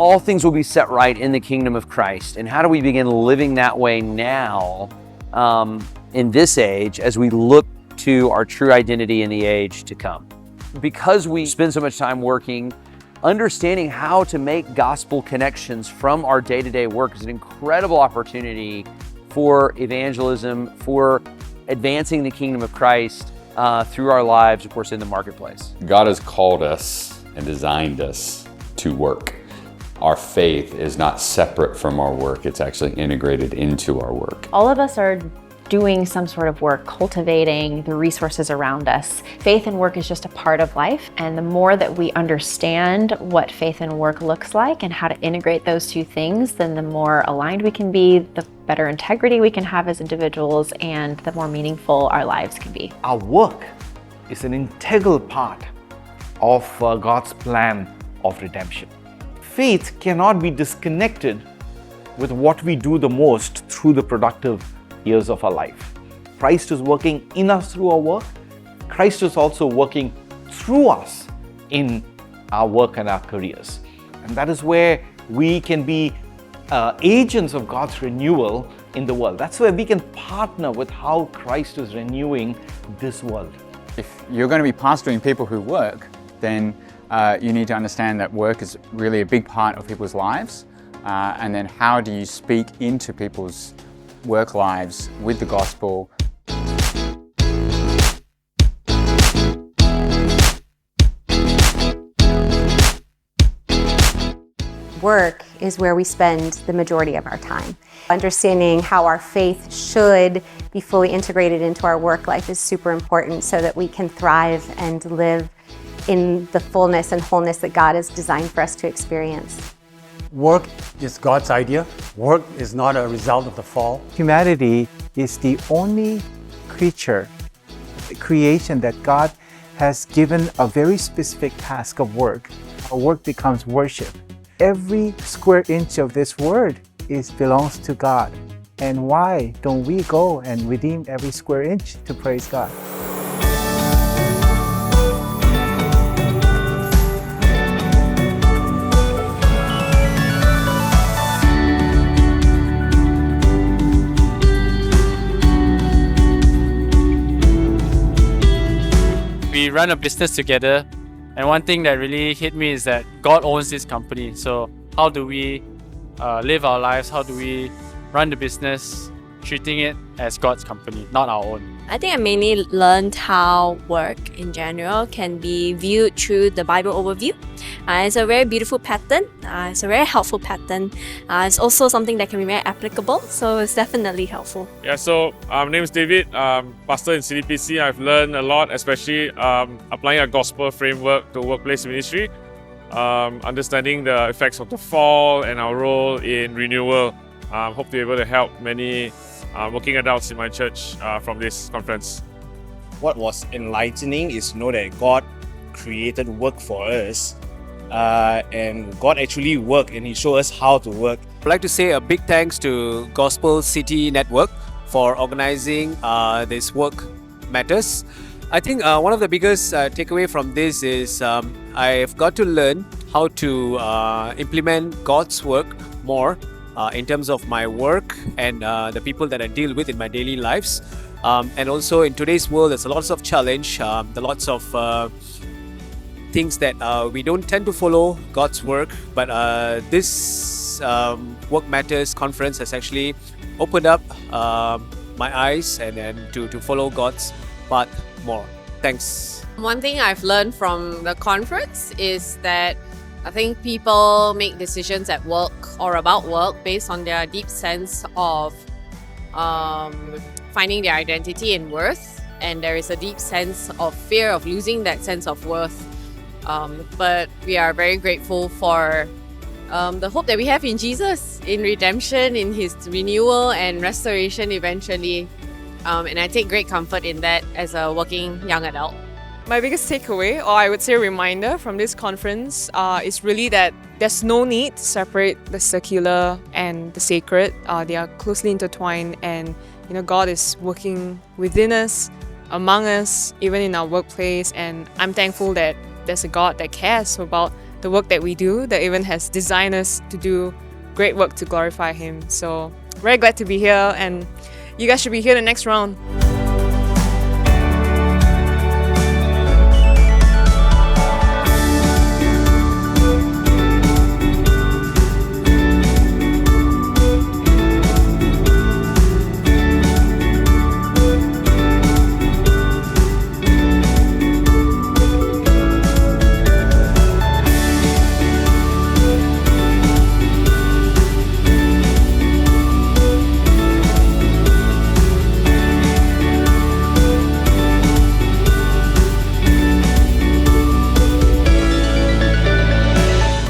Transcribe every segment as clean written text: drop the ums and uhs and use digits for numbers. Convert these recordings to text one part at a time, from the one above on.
all things will be set right in the kingdom of Christ. And how do we begin living that way now in this age as we look to our true identity in the age to come? Because we spend so much time working, understanding how to make gospel connections from our day-to-day work is an incredible opportunity for evangelism, for advancing the kingdom of Christ through our lives, of course, in the marketplace. God has called us and designed us to work. Our faith is not separate from our work, it's actually integrated into our work. All of us are doing some sort of work, cultivating the resources around us. Faith and work is just a part of life, and the more that we understand what faith and work looks like and how to integrate those two things, then the more aligned we can be, the better integrity we can have as individuals, and the more meaningful our lives can be. Our work is an integral part of God's plan of redemption. Faith cannot be disconnected with what we do the most through the productive years of our life. Christ is working in us through our work. Christ is also working through us in our work and our careers. And that is where we can be agents of God's renewal in the world. That's where we can partner with how Christ is renewing this world. If you're going to be pastoring people who work, then you need to understand that work is really a big part of people's lives. And then how do you speak into people's work lives with the gospel? Work is where we spend the majority of our time. Understanding how our faith should be fully integrated into our work life is super important so that we can thrive and live in the fullness and wholeness that God has designed for us to experience. Work is God's idea. Work is not a result of the fall. Humanity is the only creation that God has given a very specific task of work. Our work becomes worship. Every square inch of this world belongs to God. And why don't we go and redeem every square inch to praise God? We run a business together, and one thing that really hit me is that God owns this company. So how do we live our lives? How do we run the business, treating it as God's company, not our own? I think I mainly learned how work in general can be viewed through the Bible overview. It's a very beautiful pattern. It's a very helpful pattern. It's also something that can be very applicable, so it's definitely helpful. Yeah, so my name is David, pastor in CDPC. I've learned a lot, especially applying a gospel framework to workplace ministry, understanding the effects of the fall and our role in renewal. Hope to be able to help many working adults in my church from this conference. What was enlightening is to know that God created work for us, and God actually worked and He showed us how to work. I'd like to say a big thanks to Gospel City Network for organizing this Work Matters. I think one of the biggest takeaway from this is I've got to learn how to implement God's work more in terms of my work and the people that I deal with in my daily lives. And also in today's world, there's lots of challenge, lots of things that we don't tend to follow God's work. But this Work Matters conference has actually opened up my eyes and to follow God's path more. Thanks. One thing I've learned from the conference is that I think people make decisions at work or about work based on their deep sense of finding their identity and worth, and there is a deep sense of fear of losing that sense of worth. But we are very grateful for the hope that we have in Jesus, in redemption, in His renewal and restoration eventually. And I take great comfort in that as a working young adult. My biggest takeaway, or I would say reminder from this conference, is really that there's no need to separate the secular and the sacred. They are closely intertwined, and God is working within us, among us, even in our workplace. And I'm thankful that there's a God that cares about the work that we do, that even has designed us to do great work to glorify Him. So very glad to be here, and you guys should be here the next round.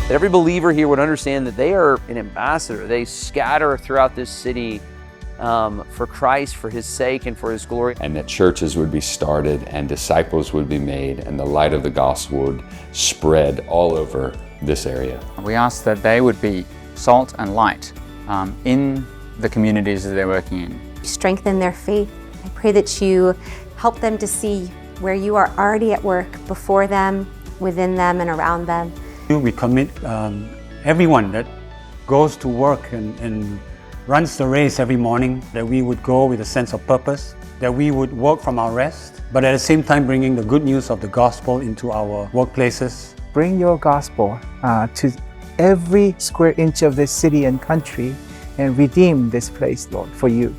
That every believer here would understand that they are an ambassador. They scatter throughout this city for Christ, for His sake, and for His glory. And that churches would be started and disciples would be made and the light of the gospel would spread all over this area. We ask that they would be salt and light in the communities that they're working in. Strengthen their faith. I pray that you help them to see where you are already at work before them, within them, and around them. We commit everyone that goes to work and runs the race every morning, that we would go with a sense of purpose, that we would work from our rest, but at the same time bringing the good news of the gospel into our workplaces. Bring your gospel to every square inch of this city and country and redeem this place, Lord, for you.